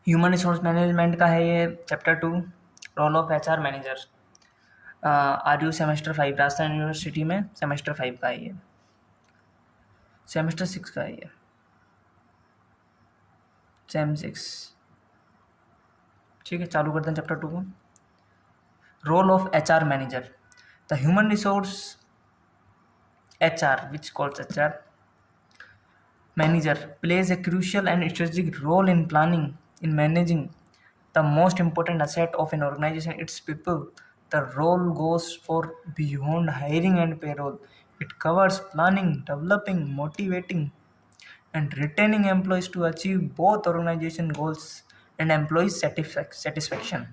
Human resource management का है ये chapter 2, role of HR manager. RU semester 5, Rajasthan university में सेमेस्टर 5 का है ये, सेमेस्टर 6 का है ये, सेम 6। ठीक है, चालू करते हैं चैप्टर 2 को। Role of HR manager. The human resource HR, which calls HR manager, plays a crucial and strategic role in planning, in managing the most important asset of an organization, its people. The role goes for beyond hiring and payroll. It covers planning, developing, motivating, and retaining employees to achieve both organization goals and employee satisfaction.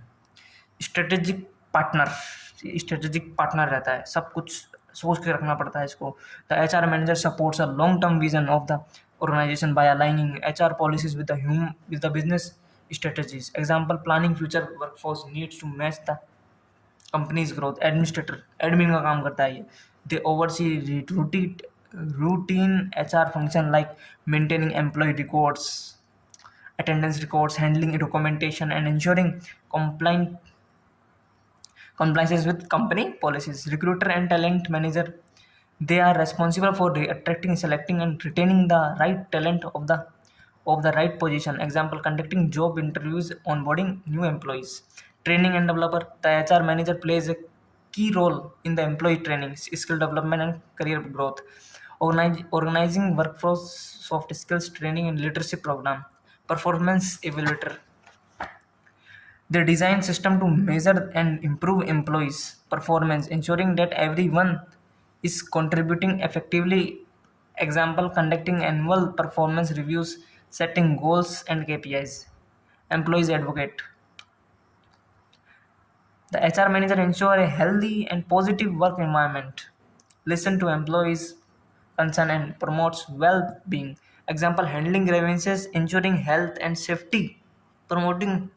Strategic partner, strategic partner रहता है, सब कुछ सोच के रखना पड़ता है इसको। The HR manager supports a long term vision of the organization by aligning HR policies with the business strategies. Example, planning future workforce needs to match the company's growth. Administrator, admin का काम करता है ये। They oversee routine HR function like maintaining employee records, attendance records, handling documentation, and ensuring compliances with company policies. Recruiter and talent manager, they are responsible for attracting, selecting, and retaining the right talent of the right position. Example, conducting job interviews, onboarding new employees. Training and developer, the HR manager plays a key role in the employee training, skill development, and career growth. Organizing workforce, soft skills training, and leadership program. Performance evaluator, they design system to measure and improve employees' performance, ensuring that everyone is contributing effectively. Example, conducting annual performance reviews, setting goals and KPIs. Employees advocate. The HR manager ensure a healthy and positive work environment, listen to employees' concern and promotes well-being. Example, handling grievances, ensuring health and safety, promoting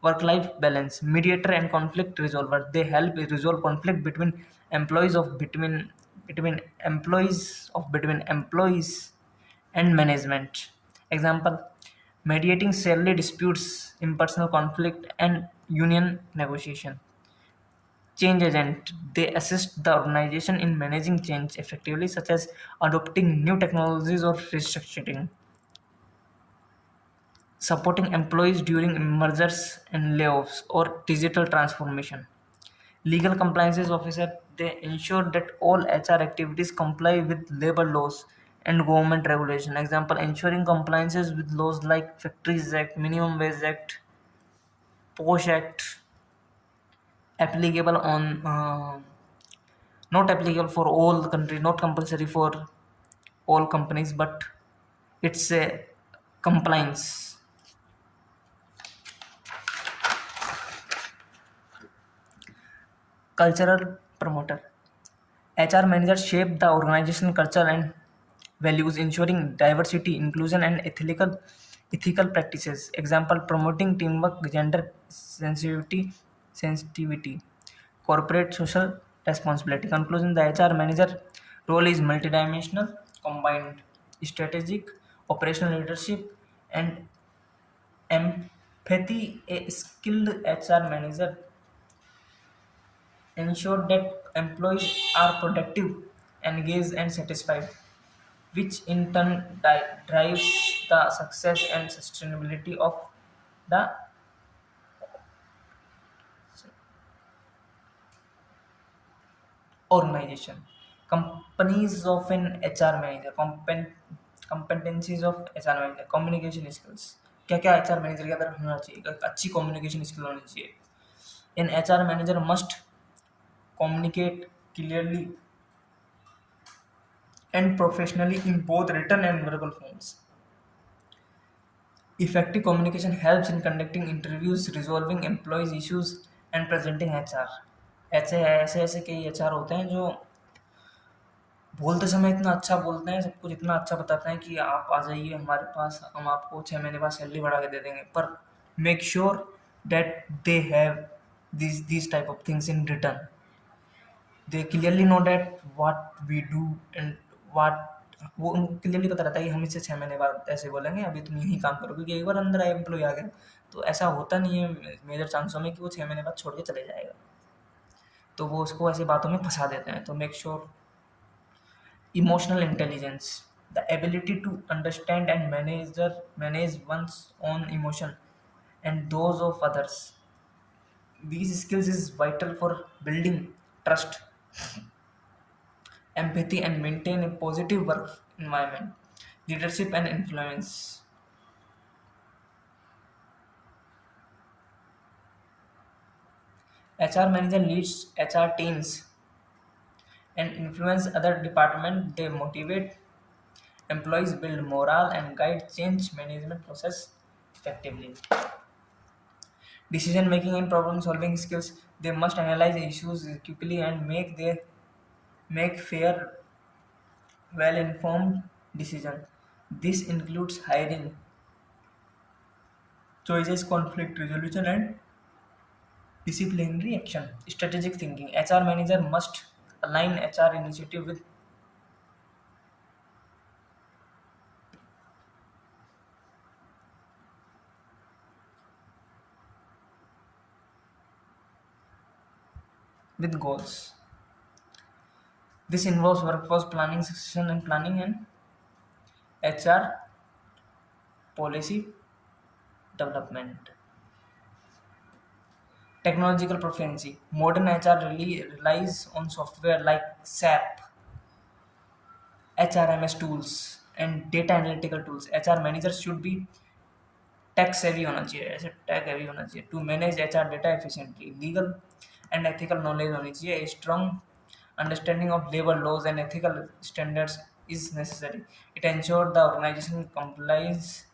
work-life balance. Mediator and conflict resolver, they help resolve conflict between employees and management. Example, mediating salary disputes, impersonal conflict, and union negotiation. Change agent, they assist the organization in managing change effectively, such as adopting new technologies or restructuring. Supporting employees during mergers and layoffs or digital transformation. Legal compliances officer, they ensure that all HR activities comply with labor laws and government regulation. Example, ensuring compliances with laws like Factories Act, Minimum Wage Act, POSH Act, applicable on not applicable for all the country, not compulsory for all companies, but it's a compliance. Cultural promoter, HR managers shape the organization culture and values, ensuring diversity, inclusion, and ethical practices. Example, promoting teamwork, gender sensitivity, corporate social responsibility. Conclusion, the HR manager role is multidimensional, combined strategic, operational leadership, and empathy. A skilled HR manager ensure that employees are productive, engaged, and satisfied, which in turn drives the success and sustainability of the organization. Companies of an HR manager, competencies of HR manager, communication skills. क्या क्या HR manager के अंदर होना चाहिए? एक अच्छी communication skill होनी चाहिए. An HR manager must communicate clearly and professionally in both written and verbal forms. Effective communication helps in conducting interviews, resolving employees' issues, and presenting HR. ऐसे कई HR होते हैं जो बोलते समय इतना अच्छा बोलते हैं, सब कुछ इतना अच्छा बताते हैं कि आप आ जाइए हमारे पास, हम आपको 6 महीने बाद सैलरी बढ़ा के दे देंगे, पर make sure that they have these type of things in written. They clearly know that what we do and what वो उनको क्लियरली पता रहता है कि हम इससे 6 महीने बाद ऐसे बोलेंगे, अभी तुम यही काम करो, क्योंकि एक बार अंदर आया एम्प्लॉय आ गया तो ऐसा होता नहीं है मेजर चांसों में कि वो 6 महीने बाद छोड़ के चले जाएगा। तो वो उसको ऐसी बातों में फंसा देते हैं। तो make sure emotional intelligence, the ability to understand and manage one's own emotion and those of others. These skills is vital for building trust, empathy, and maintain a positive work environment. Leadership and influence. HR manager leads HR teams and influence other departments. They motivate employees, build morale, and guide change management process effectively. Decision making and problem solving skills. They must analyze issues quickly and make fair, well informed decisions. This includes hiring, choices, conflict resolution, and disciplinary action. Strategic thinking. HR manager must align HR initiative with goals. This involves workforce planning, succession and planning, and HR policy development. Technological proficiency. Modern HR really relies on software like SAP, HRMS tools, and data analytical tools. HR managers should be tech savvy होना चाहिए, ऐसे tech heavy होना चाहिए to manage HR data efficiently. Legal and ethical knowledge होनी चाहिए। A strong understanding of labour laws and ethical standards is necessary. It ensure the organisation complies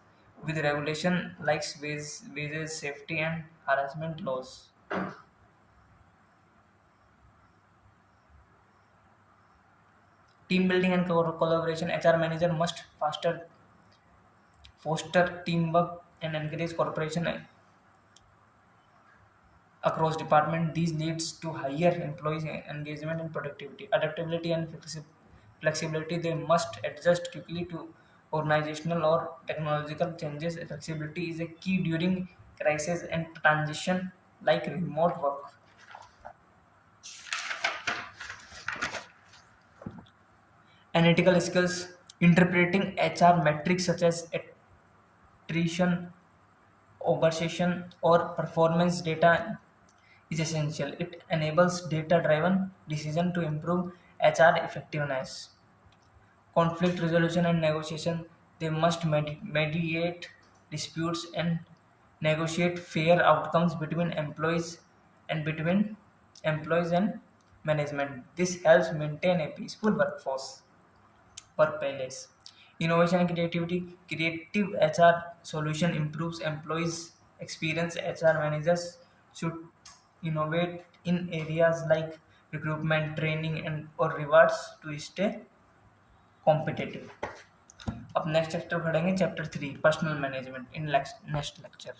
with regulation like wages, safety and harassment laws. Team building and collaboration. HR manager must foster teamwork and encourage cooperation across department. These leads to higher employee engagement and productivity. Adaptability and flexibility. They must adjust quickly to organizational or technological changes. Flexibility is a key during crisis and transition like remote work. Analytical skills. Interpreting HR metrics such as attrition, observation, or performance data is essential. It enables data-driven decision to improve HR effectiveness. Conflict resolution and negotiation. They must mediate disputes and negotiate fair outcomes between employees and management. This helps maintain a peaceful workplace. Innovation and creativity. Creative HR solution improves employees' experience. HR managers should innovate in areas like recruitment, training, and or rewards to stay competitive. अब next chapter पढ़ेंगे, chapter 3 personal management in next lecture.